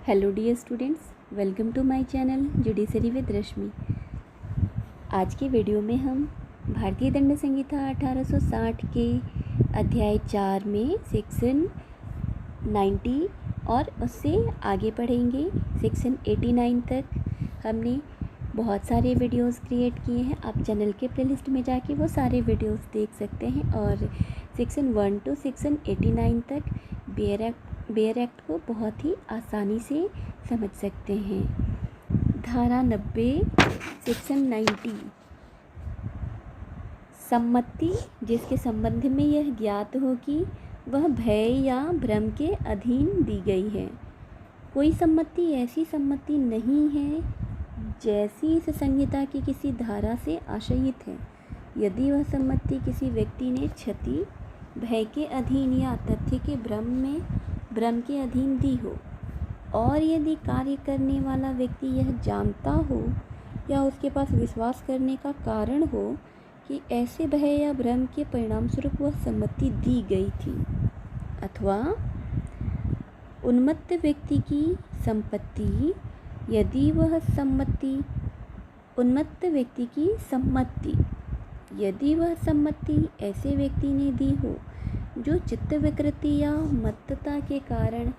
Hello dear students, welcome to my channel judiciary with Rashmi. आज के video में हम भारतीय दंड संहिता 1860 के अध्याय 4 में सेक्शन 90 और उससे आगे पढ़ेंगे सेक्शन 89 तक। हमने बहुत सारे वीडियोस क्रिएट किए हैं, आप चैनल के प्लेलिस्ट में जाके वो सारे वीडियोस देख सकते हैं। और सेक्शन 1 टू सेक्शन 89 तक बेयर एक्ट को बहुत ही आसानी से समझ सकते हैं। धारा 90 सेक्शन 90, सम्मति जिसके संबंध में यह ज्ञात हो कि वह भय या भ्रम के अधीन दी गई है। कोई सम्मति ऐसी सम्मति नहीं है जैसी इस संहिता की किसी धारा से आशयित है, यदि वह सम्मति किसी व्यक्ति ने क्षति, भय के अधीन या तथ्य के भ्रम के अधीन दी हो, और यदि कार्य करने वाला व्यक्ति यह जानता हो या उसके पास विश्वास करने का कारण हो कि ऐसे भय या भ्रम के परिणाम स्वरूप वह सम्मति दी गई थी, अथवा उन्मत्त व्यक्ति की संपत्ति, यदि वह सम्मति उन्मत्त व्यक्ति की सम्मति यदि वह सम्मति ऐसे व्यक्ति ने दी हो जो चित्त विकृति या मत्तता के कारण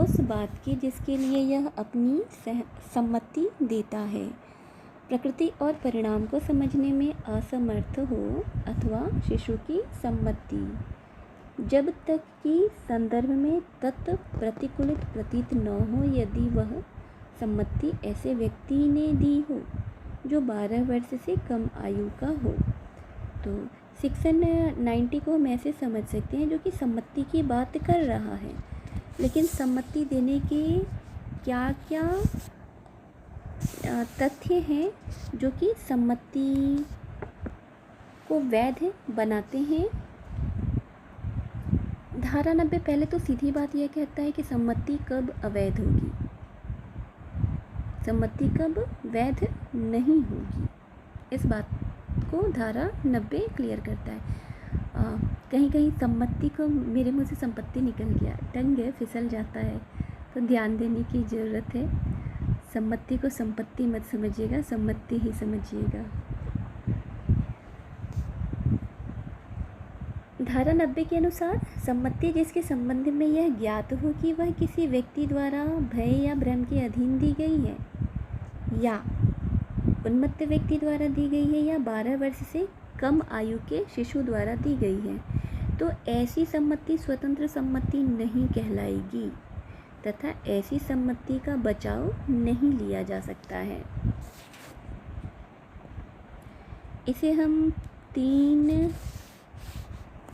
उस बात की जिसके लिए यह अपनी सम्मति देता है प्रकृति और परिणाम को समझने में असमर्थ हो, अथवा शिशु की सम्मति जब तक कि संदर्भ में तत् प्रतिकूलित प्रतीत न हो, यदि वह सम्मति ऐसे व्यक्ति ने दी हो जो 12 वर्ष से कम आयु का हो। तो सेक्शन 90 को हम ऐसे समझ सकते हैं जो कि सम्मति की बात कर रहा है, लेकिन सम्मति देने के क्या क्या तथ्य हैं जो कि सम्मति को वैध बनाते हैं। धारा 90 पहले तो सीधी बात यह कहता है कि सम्मति कब अवैध होगी, सम्मति कब वैध नहीं होगी। इस बात को धारा 90 क्लियर करता है। कहीं कहीं सम्मति को, मेरे मुँह से संपत्ति निकल गया, टंग फिसल जाता है, तो ध्यान देने की ज़रूरत है। सम्मति को संपत्ति मत समझिएगा, सम्मति ही समझिएगा। धारा 90 के अनुसार सम्मति जिसके संबंध में यह ज्ञात हो कि वह किसी व्यक्ति द्वारा भय या भ्रम के अधीन दी गई है या उन्मत्त व्यक्ति द्वारा दी गई है या 12 वर्ष से कम आयु के शिशु द्वारा दी गई है, तो ऐसी सम्मति स्वतंत्र सम्मति नहीं कहलाएगी तथा ऐसी सम्मति का बचाव नहीं लिया जा सकता है। इसे हम 3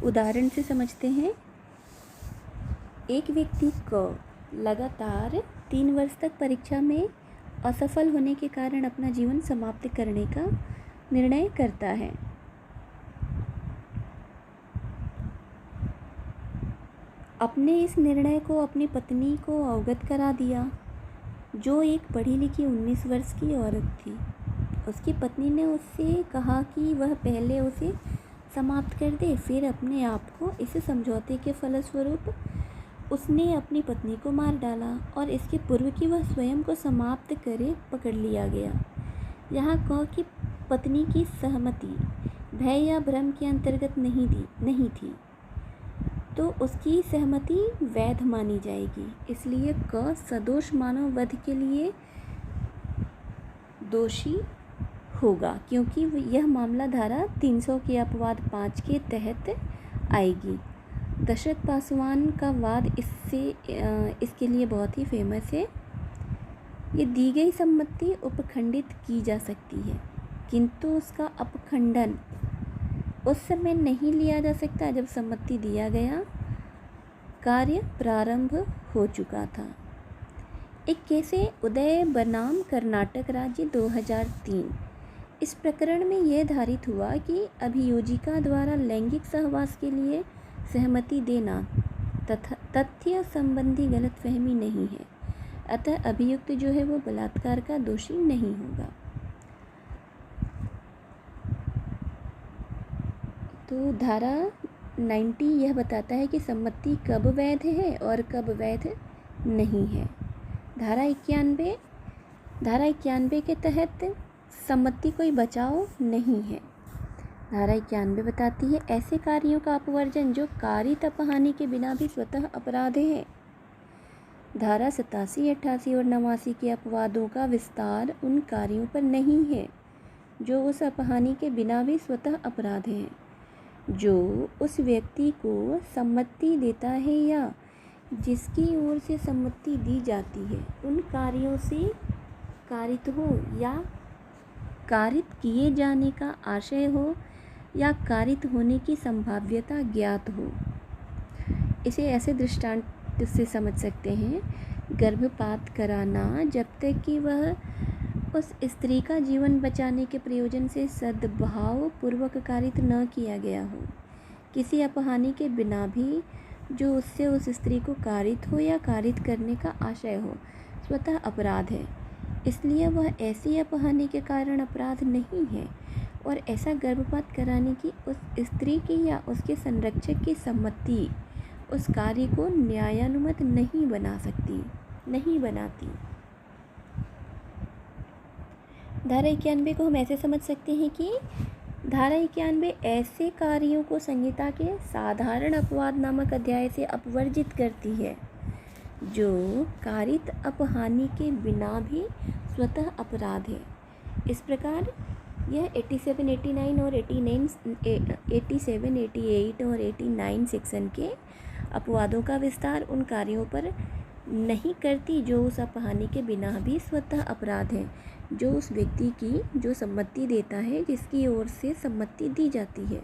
उदाहरण से समझते हैं। एक व्यक्ति को लगातार 3 वर्ष तक परीक्षा में असफल होने के कारण अपना जीवन समाप्त करने का निर्णय करता है। अपने इस निर्णय को अपनी पत्नी को अवगत करा दिया, जो एक पढ़ी लिखी 19 वर्ष की औरत थी। उसकी पत्नी ने उससे कहा कि वह पहले उसे समाप्त कर दे, फिर अपने आप को। इस समझौते के फलस्वरूप उसने अपनी पत्नी को मार डाला और इसके पूर्व कि वह स्वयं को समाप्त करे पकड़ लिया गया। यहाँ कहो कि पत्नी की सहमति भय या भ्रम के अंतर्गत नहीं थी, तो उसकी सहमति वैध मानी जाएगी। इसलिए क सदोष मानव वध के लिए दोषी होगा, क्योंकि यह मामला धारा 300 के अपवाद 5 के तहत आएगी। दशरथ पासवान का वाद इसके लिए बहुत ही फेमस है। ये दी गई सम्मति उपखंडित की जा सकती है, किंतु उसका अपखंडन उस समय नहीं लिया जा सकता जब सम्मति दिया गया कार्य प्रारंभ हो चुका था। एक केस है उदय बनाम कर्नाटक राज्य 2003। इस प्रकरण में यह धारित हुआ कि अभियोजिका द्वारा लैंगिक सहवास के लिए सहमति देना तथा तथ्य संबंधी गलतफहमी नहीं है, अतः अभियुक्त जो है वो बलात्कार का दोषी नहीं होगा। तो धारा 90 यह बताता है कि सम्मति कब वैध है और कब वैध नहीं है। धारा 91 के तहत सम्मति कोई बचाव नहीं है। धारा 91 बताती है ऐसे कार्यों का अपवर्जन जो कारित अपहानि के बिना भी स्वतः अपराध है। धारा 87, 88 और 89 के अपवादों का विस्तार उन कार्यों पर नहीं है जो उस अपहानि के बिना भी स्वतः अपराध हैं, जो उस व्यक्ति को सम्मति देता है या जिसकी ओर से सम्मति दी जाती है उन कार्यों से कारित हो या कारित किए जाने का आशय हो या कारित होने की संभाव्यता ज्ञात हो। इसे ऐसे दृष्टांत से समझ सकते हैं, गर्भपात कराना जब तक कि वह उस स्त्री का जीवन बचाने के प्रयोजन से सद्भाव पूर्वक कारित न किया गया हो, किसी अपहानि के बिना भी जो उससे उस स्त्री को कारित हो या कारित करने का आशय हो, स्वतः अपराध है। इसलिए वह ऐसी अपहानि के कारण अपराध नहीं है और ऐसा गर्भपात कराने की उस स्त्री की या उसके संरक्षक की सम्मति उस कार्य को न्यायानुमत नहीं बनाती। धारा 91 को हम ऐसे समझ सकते हैं कि धारा 91 ऐसे कार्यों को संहिता के साधारण अपवाद नामक अध्याय से अपवर्जित करती है जो कारित अपहानि के बिना भी स्वतः अपराध है। इस प्रकार यह 87, 89 और 87, 88 और 89 सेक्शन के अपवादों का विस्तार उन कार्यों पर नहीं करती जो उस अपहानि के बिना भी स्वतः अपराध है, जो उस व्यक्ति की जो सम्मति देता है जिसकी ओर से सम्मति दी जाती है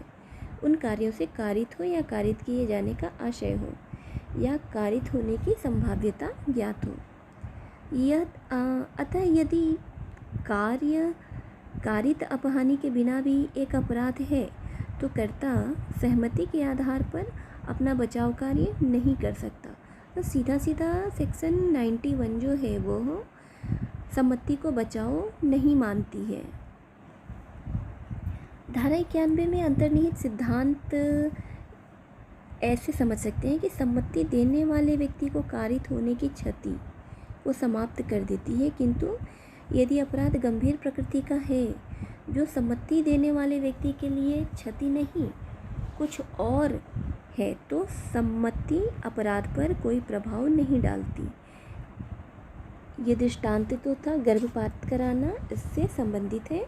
उन कार्यों से कारित हो या कारित किए जाने का आशय हो या कारित होने की संभाव्यता ज्ञात हो। अतः यदि कार्य कारित अपहानि के बिना भी एक अपराध है तो कर्ता सहमति के आधार पर अपना बचाव कार्य नहीं कर सकता। तो सीधा सेक्शन 91 जो है वो सम्मति को बचाव नहीं मानती है। धारा 91 में अंतर्निहित सिद्धांत ऐसे समझ सकते हैं कि सम्मति देने वाले व्यक्ति को कारित होने की क्षति को समाप्त कर देती है, किंतु यदि अपराध गंभीर प्रकृति का है जो सम्मति देने वाले व्यक्ति के लिए क्षति नहीं कुछ और है तो सम्मति अपराध पर कोई प्रभाव नहीं डालती। ये दृष्टांत तो था गर्भपात कराना, इससे संबंधित है।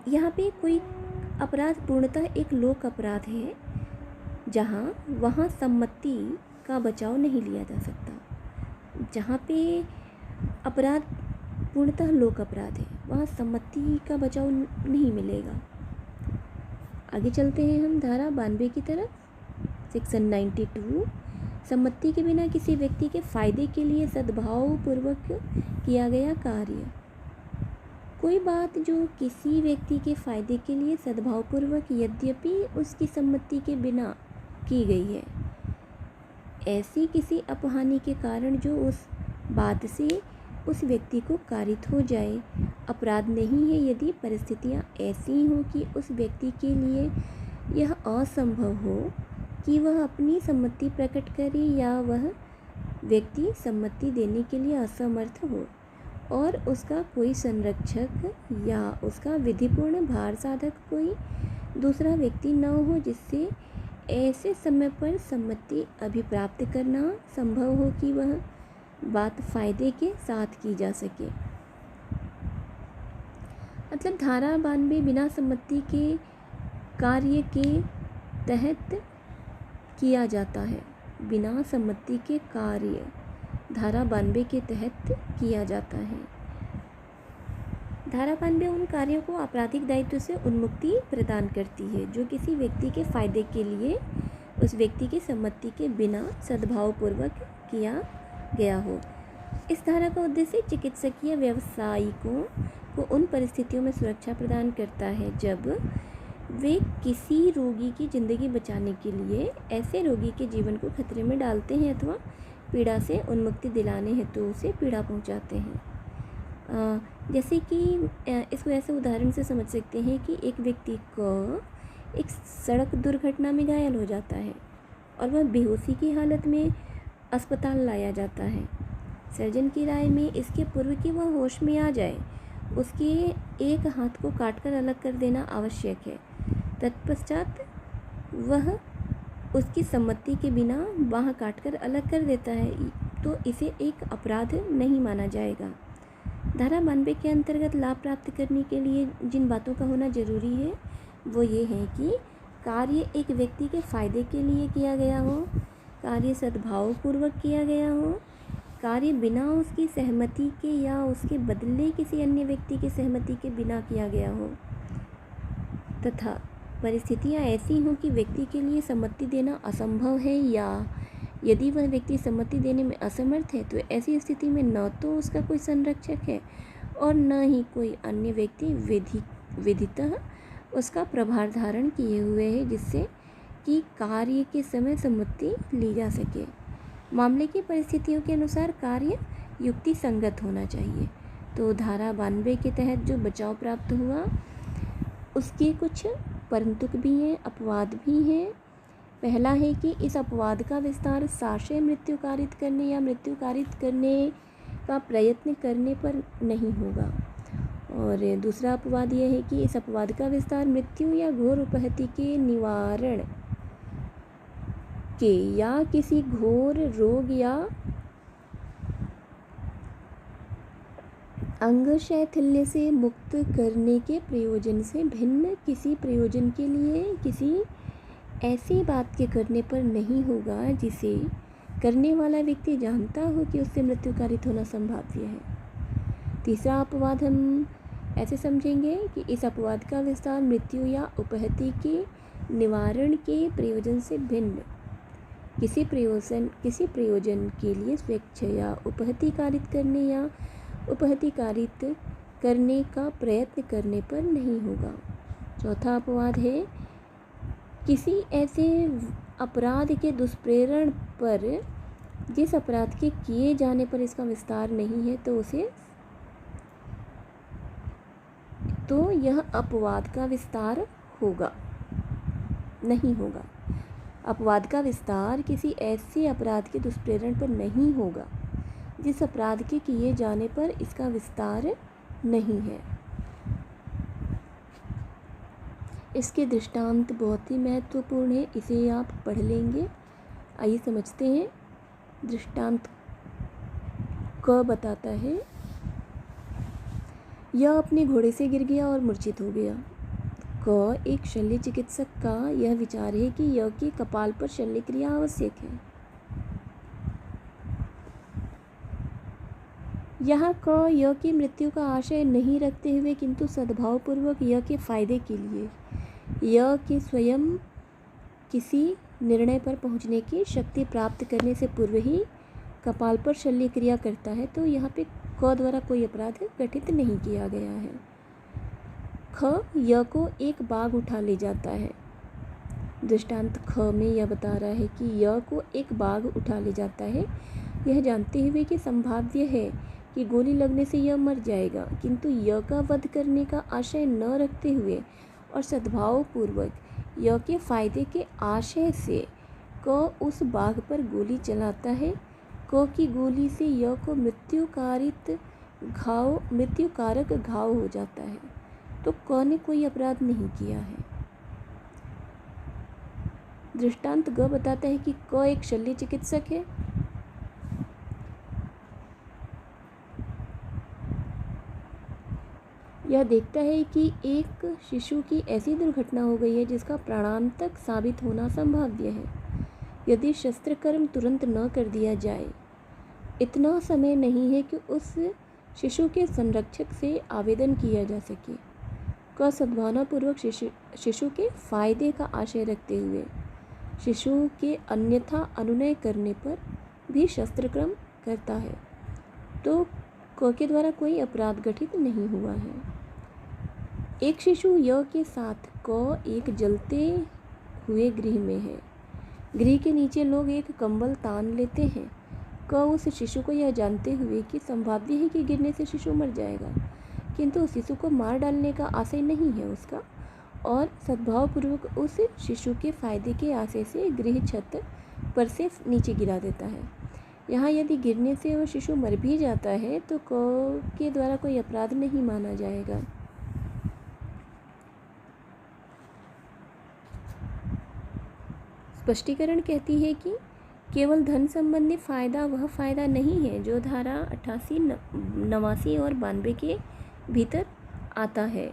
यहाँ पे कोई अपराध पूर्णतः एक लोक अपराध है वहाँ सम्मति का बचाव नहीं लिया जा सकता। जहाँ पे अपराध पूर्णतः लोक अपराध है वहाँ सम्मति का बचाव नहीं मिलेगा। आगे चलते हैं हम धारा 92 की तरफ। सेक्शन 92, सम्मति के बिना किसी व्यक्ति के फायदे के लिए सद्भाव पूर्वक किया गया कार्य। कोई बात जो किसी व्यक्ति के फायदे के लिए सद्भावपूर्वक यद्यपि उसकी सम्मति के बिना की गई है, ऐसी किसी अपहानि के कारण जो उस बात से उस व्यक्ति को कारित हो जाए, अपराध नहीं है यदि परिस्थितियां ऐसी हों कि उस व्यक्ति के लिए यह असंभव हो कि वह अपनी सम्मति प्रकट करे या वह व्यक्ति सम्मति देने के लिए असमर्थ हो और उसका कोई संरक्षक या उसका विधिपूर्ण भार साधक कोई दूसरा व्यक्ति न हो जिससे ऐसे समय पर सम्मति अभिप्राप्त करना संभव हो कि वह बात फायदे के साथ की जा सके। मतलब धारा 92 बिना सम्मति के कार्य के तहत किया जाता है। बिना सम्मति के कार्य धारा 92 के तहत किया जाता है। धारा 92 उन कार्यों को आपराधिक दायित्व से उन्मुक्ति प्रदान करती है जो किसी व्यक्ति के फायदे के लिए उस व्यक्ति की सम्मति के बिना सद्भावपूर्वक किया गया हो। इस धारा का उद्देश्य चिकित्सकीय व्यावसायिकों को उन परिस्थितियों में सुरक्षा प्रदान करता है जब वे किसी रोगी की ज़िंदगी बचाने के लिए ऐसे रोगी के जीवन को खतरे में डालते हैं अथवा पीड़ा से उन्मुक्ति दिलाने हेतु उसे पीड़ा पहुंचाते हैं। जैसे कि इसको ऐसे उदाहरण से समझ सकते हैं कि एक व्यक्ति को एक सड़क दुर्घटना में घायल हो जाता है और वह बेहोशी की हालत में अस्पताल लाया जाता है। सर्जन की राय में इसके पूर्व कि वह होश में आ जाए, उसके एक हाथ को काटकर अलग कर देना आवश्यक है। तत्पश्चात वह उसकी सम्मति के बिना बाँह काटकर अलग कर देता है तो इसे एक अपराध नहीं माना जाएगा। धारा 92 के अंतर्गत लाभ प्राप्त करने के लिए जिन बातों का होना जरूरी है वो ये है कि कार्य एक व्यक्ति के फायदे के लिए किया गया हो, कार्य सद्भावपूर्वक किया गया हो, कार्य बिना उसकी सहमति के या उसके बदले किसी अन्य व्यक्ति की सहमति के बिना किया गया हो, तथा परिस्थितियाँ ऐसी हों कि व्यक्ति के लिए सम्मति देना असंभव है, या यदि वह व्यक्ति सम्मति देने में असमर्थ है तो ऐसी स्थिति में न तो उसका कोई संरक्षक है और न ही कोई अन्य व्यक्ति विधितः उसका प्रभार धारण किए हुए है जिससे कि कार्य के समय सम्मति ली जा सके। मामले की परिस्थितियों के अनुसार कार्य युक्ति संगत होना चाहिए। तो धारा 92 के तहत जो बचाव प्राप्त हुआ उसके कुछ परंतुक भी हैं, अपवाद भी हैं। पहला है कि इस अपवाद का विस्तार साशय मृत्यु कारित करने या मृत्यु कारित करने का प्रयत्न करने पर नहीं होगा। और दूसरा अपवाद यह है कि इस अपवाद का विस्तार मृत्यु या घोर उपहति के निवारण के या किसी घोर रोग या अंग शैथिल्य से मुक्त करने के प्रयोजन से भिन्न किसी प्रयोजन के लिए किसी ऐसी बात के करने पर नहीं होगा जिसे करने वाला व्यक्ति जानता हो कि उससे मृत्यु कारित होना संभाव्य है। तीसरा अपवाद हम ऐसे समझेंगे कि इस अपवाद का विस्तार मृत्यु या उपहति के निवारण के प्रयोजन से भिन्न किसी प्रयोजन के लिए स्वेच्छया उपहति कारित करने या उपहति कारित करने का प्रयत्न करने पर नहीं होगा। चौथा अपवाद है किसी ऐसे अपराध के दुष्प्रेरण पर जिस अपराध के किए जाने पर इसका विस्तार नहीं है तो यह अपवाद का विस्तार नहीं होगा। अपवाद का विस्तार किसी ऐसे अपराध के दुष्प्रेरण पर नहीं होगा जिस अपराध के किए जाने पर इसका विस्तार नहीं है। इसके दृष्टांत बहुत ही महत्वपूर्ण है, इसे आप पढ़ लेंगे। आइए समझते हैं। दृष्टांत क बताता है, यह अपने घोड़े से गिर गया और मूर्छित हो गया। क एक शल्य चिकित्सक का यह विचार है कि य के कपाल पर शल्य क्रिया आवश्यक है। यहाँ क य की मृत्यु का आशय नहीं रखते हुए किंतु सद्भावपूर्वक य के फायदे के लिए य के स्वयं किसी निर्णय पर पहुँचने की शक्ति प्राप्त करने से पूर्व ही कपाल पर शल्य क्रिया करता है, तो यहाँ पे क द्वारा कोई अपराध गठित नहीं किया गया है। ख य को एक बाघ उठा ले जाता है। दृष्टांत ख में यह बता रहा है कि य को एक बाघ उठा ले जाता है, यह जानते हुए कि संभाव्य है कि गोली लगने से यह मर जाएगा, किंतु य का वध करने का आशय न रखते हुए और सद्भावपूर्वक य के फायदे के आशय से क उस बाघ पर गोली चलाता है। क की गोली से य को मृत्युकारक घाव हो जाता है, तो क ने कोई अपराध नहीं किया है। दृष्टांत ग बताता है कि क एक शल्य चिकित्सक है। यह देखता है कि एक शिशु की ऐसी दुर्घटना हो गई है जिसका प्राणांतक साबित होना संभाव्य है यदि शस्त्रकर्म तुरंत न कर दिया जाए। इतना समय नहीं है कि उस शिशु के संरक्षक से आवेदन किया जा सके। क सद्भावनापूर्वक शिशु के फायदे का आशय रखते हुए शिशु के अन्यथा अनुनय करने पर भी शस्त्रक्रम करता है, तो क के द्वारा कोई अपराध गठित नहीं हुआ है। एक शिशु य के साथ क एक जलते हुए गृह में है। गृह के नीचे लोग एक कंबल तान लेते हैं। क उस शिशु को यह जानते हुए कि संभाव्य है कि गिरने से शिशु मर जाएगा, किंतु उस शिशु को मार डालने का आशय नहीं है उसका, और सद्भावपूर्वक उस शिशु के फायदे के आशय से गृह छत पर से नीचे गिरा देता है। यहाँ यदि गिरने से वो शिशु मर भी जाता है तो क के द्वारा कोई अपराध नहीं माना जाएगा। स्पष्टीकरण कहती है कि केवल धन संबंधी फ़ायदा वह फ़ायदा नहीं है जो धारा 88, 89 और 92 के भीतर आता है।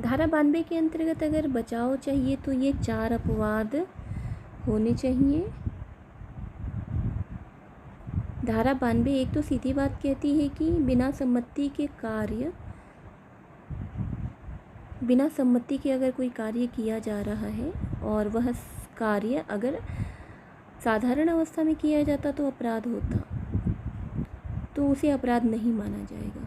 धारा 92 के अंतर्गत अगर बचाव चाहिए तो ये 4 अपवाद होने चाहिए। धारा 92 एक तो सीधी बात कहती है कि बिना सम्मति के अगर कोई कार्य किया जा रहा है और वह कार्य अगर साधारण अवस्था में किया जाता तो अपराध होता, तो उसे अपराध नहीं माना जाएगा।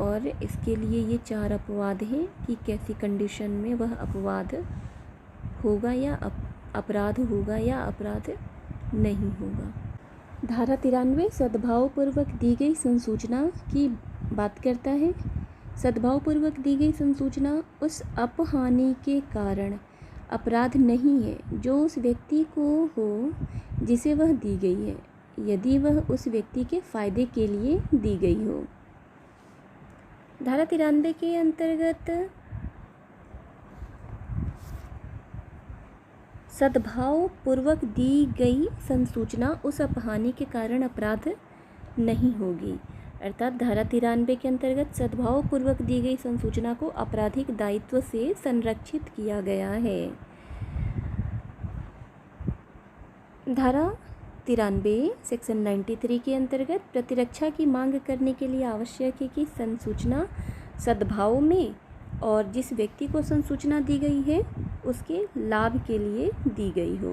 और इसके लिए ये 4 अपवाद हैं कि कैसी कंडीशन में वह अपवाद होगा या अपराध होगा या अपराध नहीं होगा। धारा 93 सद्भावपूर्वक दी गई संसूचना की बात करता है। सद्भावपूर्वक दी गई संसूचना उस अपहानि के कारण अपराध नहीं है जो उस व्यक्ति को हो जिसे वह दी गई है, यदि वह उस व्यक्ति के फायदे के लिए दी गई हो। धारा 93 के अंतर्गत सद्भावपूर्वक दी गई संसूचना उस अपहानि के कारण अपराध नहीं होगी। अर्थात धारा 93 के अंतर्गत सद्भावपूर्वक दी गई संसूचना को आपराधिक दायित्व से संरक्षित किया गया है। धारा 93 सेक्शन 93 के अंतर्गत प्रतिरक्षा की मांग करने के लिए आवश्यक है कि संसूचना सद्भाव में और जिस व्यक्ति को संसूचना दी गई है उसके लाभ के लिए दी गई हो।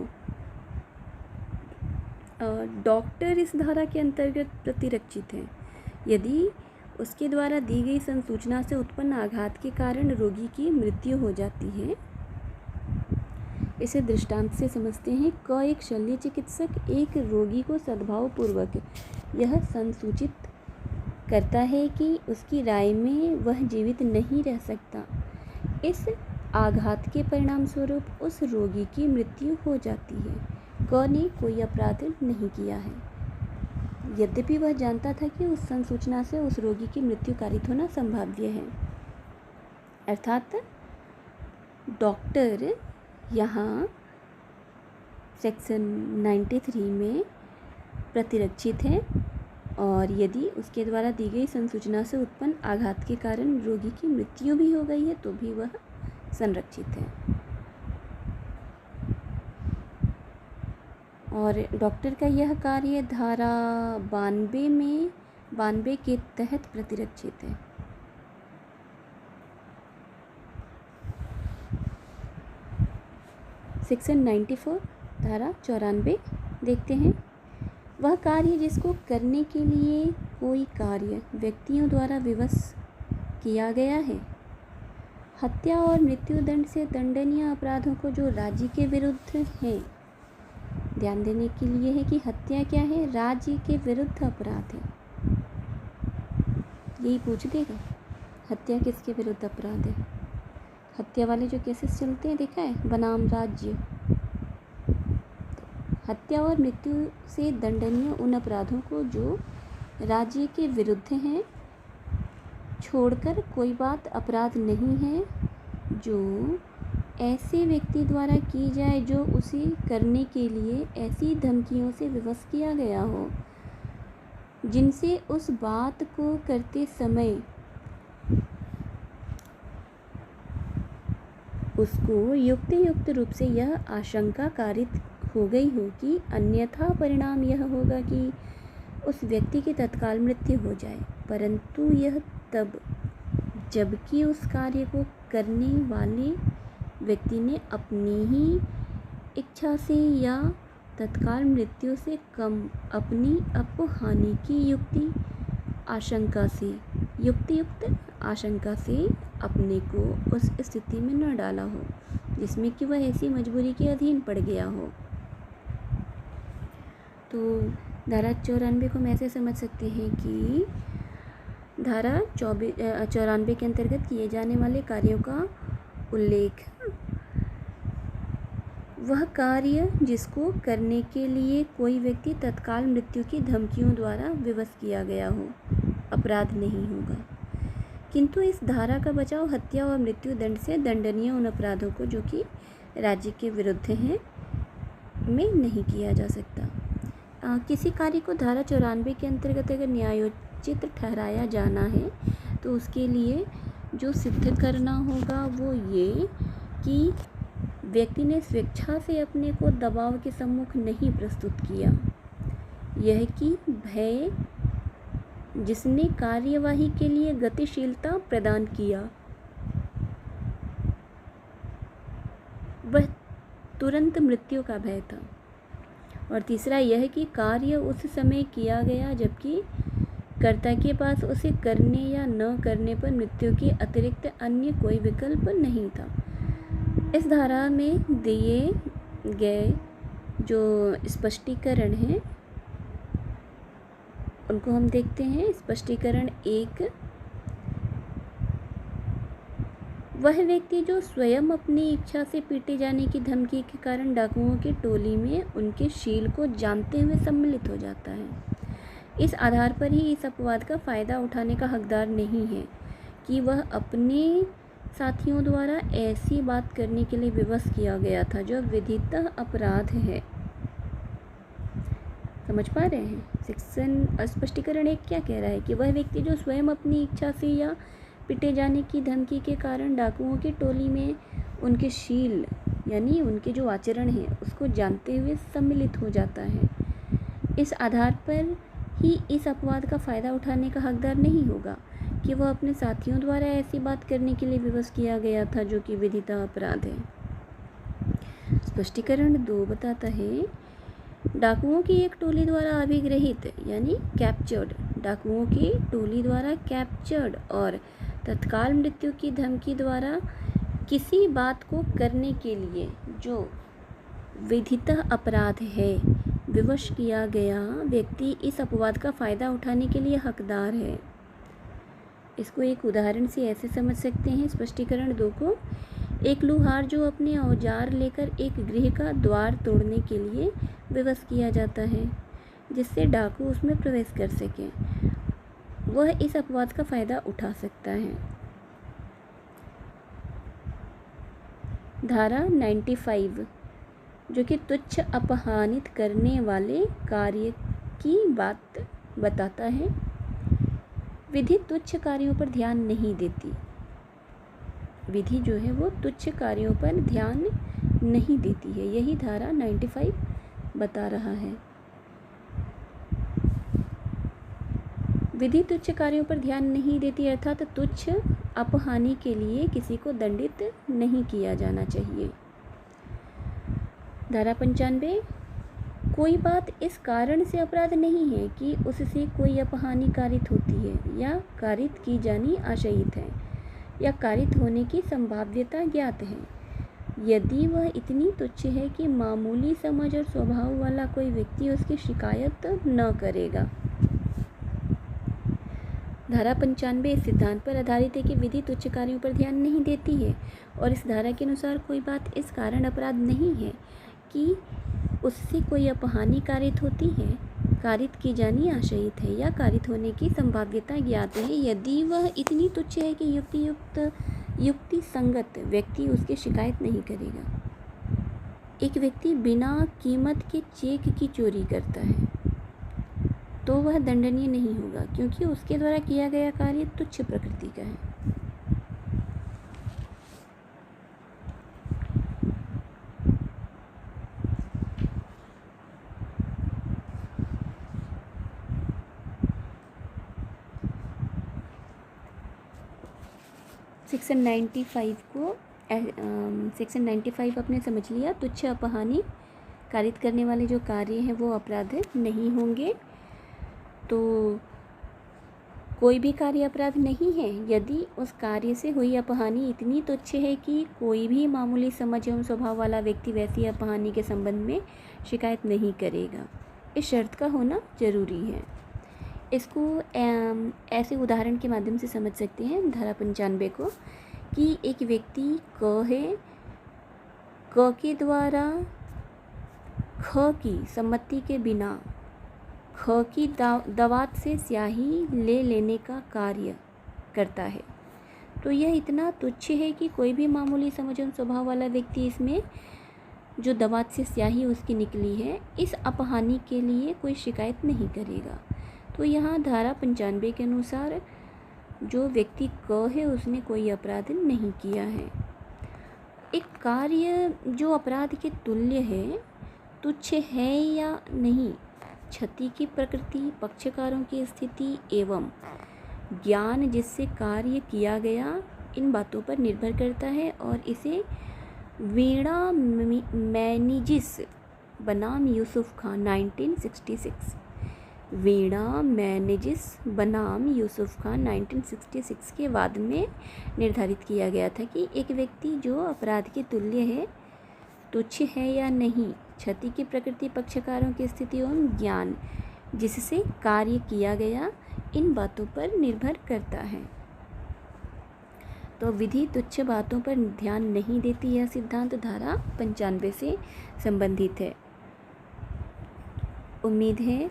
डॉक्टर इस धारा के अंतर्गत प्रतिरक्षित है यदि उसके द्वारा दी गई संसूचना से उत्पन्न आघात के कारण रोगी की मृत्यु हो जाती है। इसे दृष्टांत से समझते हैं। एक शल्य चिकित्सक एक रोगी को सद्भावपूर्वक यह संसूचित करता है कि उसकी राय में वह जीवित नहीं रह सकता। इस आघात के परिणाम स्वरूप उस रोगी की मृत्यु हो जाती है। ने कोई अपराध नहीं किया है, यद्यपि वह जानता था कि उस संसूचना से उस रोगी की मृत्यु कारित होना संभाव्य है। अर्थात डॉक्टर यहाँ सेक्शन 93 में प्रतिरक्षित है और यदि उसके द्वारा दी गई संसूचना से उत्पन्न आघात के कारण रोगी की मृत्यु भी हो गई है तो भी वह संरक्षित है। और डॉक्टर का यह कार्य धारा 92 के तहत प्रतिरक्षित है। सेक्शन 94 धारा 94 देखते हैं। वह कार्य जिसको करने के लिए कोई कार्य व्यक्तियों द्वारा विवश किया गया है। हत्या और मृत्युदंड से दंडनीय अपराधों को जो राज्य के विरुद्ध है, ध्यान देने के लिए है कि हत्या क्या है, राज्य के विरुद्ध अपराध है। यही पूछ देगा हत्या किसके विरुद्ध अपराध है। हत्या वाले जो केसेस चलते हैं देखा है, बनाम राज्य। हत्या और मृत्यु से दंडनीय उन अपराधों को जो राज्य के विरुद्ध हैं छोड़कर कोई बात अपराध नहीं है जो ऐसे व्यक्ति द्वारा की जाए जो उसे करने के लिए ऐसी धमकियों से विवश किया गया हो जिनसे उस बात को करते समय उसको युक्त रूप से यह आशंका कारित हो गई हो कि अन्यथा परिणाम यह होगा कि उस व्यक्ति की तत्काल मृत्यु हो जाए, परंतु यह तब जबकि उस कार्य को करने वाले व्यक्ति ने अपनी ही इच्छा से या तत्काल मृत्यु से कम अपनी अपहानि की युक्त आशंका से अपने को उस स्थिति में न डाला हो जिसमें कि वह ऐसी मजबूरी के अधीन पड़ गया हो। तो धारा 94 को हम ऐसे समझ सकते हैं कि धारा 94 के अंतर्गत किए जाने वाले कार्यों का उल्लेख। वह कार्य जिसको करने के लिए कोई व्यक्ति तत्काल मृत्यु की धमकियों द्वारा विवश किया गया हो, अपराध नहीं होगा। किंतु इस धारा का बचाव हत्या और मृत्यु दंड से दंडनीय उन अपराधों को जो कि राज्य के विरुद्ध हैं में नहीं किया जा सकता। किसी कार्य को धारा 94 के अंतर्गत अगर न्यायोचित ठहराया जाना है तो उसके लिए जो सिद्ध करना होगा वो ये कि व्यक्ति ने स्वेच्छा से अपने को दबाव के सम्मुख नहीं प्रस्तुत किया। यह कि भय जिसने कार्यवाही के लिए गतिशीलता प्रदान किया वह तुरंत मृत्यु का भय था। और तीसरा यह कि कार्य उस समय किया गया जबकि कर्ता के पास उसे करने या न करने पर मृत्यु के अतिरिक्त अन्य कोई विकल्प नहीं था। इस धारा में दिए गए जो स्पष्टीकरण हैं उनको हम देखते हैं। स्पष्टीकरण 1, वह व्यक्ति जो स्वयं अपनी इच्छा से पीटे जाने की धमकी के कारण डाकुओं की टोली में उनके शील को जानते हुए सम्मिलित हो जाता है, इस आधार पर ही इस अपवाद का फ़ायदा उठाने का हकदार नहीं है कि वह अपने साथियों द्वारा ऐसी बात करने के लिए विवश किया गया था जो विधितः अपराध है। समझ पा रहे हैं? स्पष्टीकरण 1 क्या कह रहा है कि वह व्यक्ति जो स्वयं अपनी इच्छा से या पिटे जाने की धमकी के कारण डाकुओं की टोली में उनके शील यानी उनके जो आचरण है उसको जानते हुए सम्मिलित हो जाता है, इस आधार पर ही इस अपवाद का फ़ायदा उठाने का हकदार नहीं होगा कि वह अपने साथियों द्वारा ऐसी बात करने के लिए विवश किया गया था जो कि विधितः अपराध है। स्पष्टीकरण 2 बताता है, डाकुओं की एक टोली द्वारा अभिगृहित यानी कैप्चर्ड, डाकुओं की टोली द्वारा कैप्चर्ड और तत्काल मृत्यु की धमकी द्वारा किसी बात को करने के लिए जो विधितः अपराध है विवश किया गया व्यक्ति इस अपवाद का फ़ायदा उठाने के लिए हकदार है। इसको एक उदाहरण से ऐसे समझ सकते हैं स्पष्टीकरण 2 को, एक लुहार जो अपने औजार लेकर एक गृह का द्वार तोड़ने के लिए विवश किया जाता है जिससे डाकू उसमें प्रवेश कर सके, वह इस अपवाद का फ़ायदा उठा सकता है। धारा 95 जो कि तुच्छ अपहानित करने वाले कार्य की बात बताता है, विधि तुच्छ कार्यों पर ध्यान नहीं देती। विधि जो है वो तुच्छ कार्यों पर ध्यान नहीं देती है, यही धारा 95 बता रहा है। विधि तुच्छ कार्यों पर ध्यान नहीं देती अर्थात तुच्छ अपहानि के लिए किसी को दंडित नहीं किया जाना चाहिए। धारा 95, कोई बात इस कारण से अपराध नहीं है कि उससे कोई अपहानि कारित होती है या कारित की जानी आशयित है या कारित होने की संभाव्यता ज्ञात है, यदि वह इतनी तुच्छ है कि मामूली समझ और स्वभाव वाला कोई व्यक्ति उसकी शिकायत न करेगा। धारा 95 इस सिद्धांत पर आधारित है कि विधि तुच्छ कार्यों पर ध्यान नहीं देती है और इस धारा के अनुसार कोई बात इस कारण अपराध नहीं है कि उससे कोई अपहानि कारित होती है, कारित की जानी आशयित है या कारित होने की संभाव्यता ज्ञात है, यदि वह इतनी तुच्छ है कि युक्ति संगत व्यक्ति उसकी शिकायत नहीं करेगा। एक व्यक्ति बिना कीमत के चेक की चोरी करता है तो वह दंडनीय नहीं होगा क्योंकि उसके द्वारा किया गया कार्य तुच्छ प्रकृति का है। सेक्शन 95 अपने समझ लिया। तुच्छ अपहानि कारित करने वाले जो कार्य हैं वो अपराध नहीं होंगे। तो कोई भी कार्य अपराध नहीं है यदि उस कार्य से हुई अपहानि इतनी तुच्छ है कि कोई भी मामूली समझ एवं स्वभाव वाला व्यक्ति वैसी अपहानि के संबंध में शिकायत नहीं करेगा। इस शर्त का होना जरूरी है। इसको ऐसे उदाहरण के माध्यम से समझ सकते हैं धारा 95 को, कि एक व्यक्ति क है, क के द्वारा ख की सम्मति के बिना ख की दवात से स्याही ले लेने का कार्य करता है। तो यह इतना तुच्छ है कि कोई भी मामूली समझन स्वभाव वाला व्यक्ति इसमें जो दवात से स्याही उसकी निकली है, इस अपहानि के लिए कोई शिकायत नहीं करेगा। तो यहाँ धारा 95 के अनुसार जो व्यक्ति क है उसने कोई अपराध नहीं किया है। एक कार्य जो अपराध के तुल्य है, तुच्छ है या नहीं, क्षति की प्रकृति, पक्षकारों की स्थिति एवं ज्ञान जिससे कार्य किया गया, इन बातों पर निर्भर करता है। और इसे वीणा मैनेजिस बनाम यूसुफ खान 1966, वीणा मैनेजिस बनाम यूसुफ खान 1966 के वाद में निर्धारित किया गया था कि एक व्यक्ति जो अपराध के तुल्य है, तुच्छ है या नहीं, क्षति की प्रकृति, पक्षकारों की स्थिति एवं ज्ञान जिससे कार्य किया गया, इन बातों पर निर्भर करता है। तो विधि तुच्छ बातों पर ध्यान नहीं देती, यह सिद्धांत धारा 95 से संबंधित है। उम्मीद है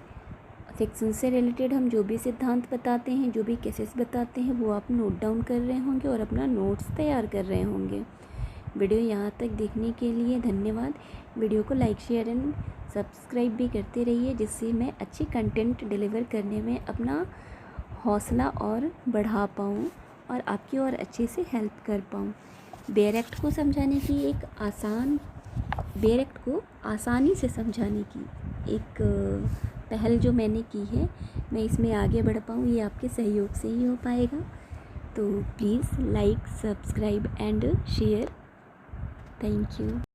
सेक्शन से रिलेटेड हम जो भी सिद्धांत बताते हैं, जो भी केसेस बताते हैं, वो आप नोट डाउन कर रहे होंगे और अपना नोट्स तैयार कर रहे होंगे। वीडियो यहाँ तक देखने के लिए धन्यवाद। वीडियो को लाइक, शेयर एंड सब्सक्राइब भी करते रहिए, जिससे मैं अच्छी कंटेंट डिलीवर करने में अपना हौसला और बढ़ा पाऊँ और आपकी और अच्छे से हेल्प कर पाऊँ। बेयर एक्ट को समझाने की बेयर एक्ट को आसानी से समझाने की एक पहल जो मैंने की है, मैं इसमें आगे बढ़ पाऊँ, ये आपके सहयोग से ही हो पाएगा। तो please like, subscribe and share. Thank you.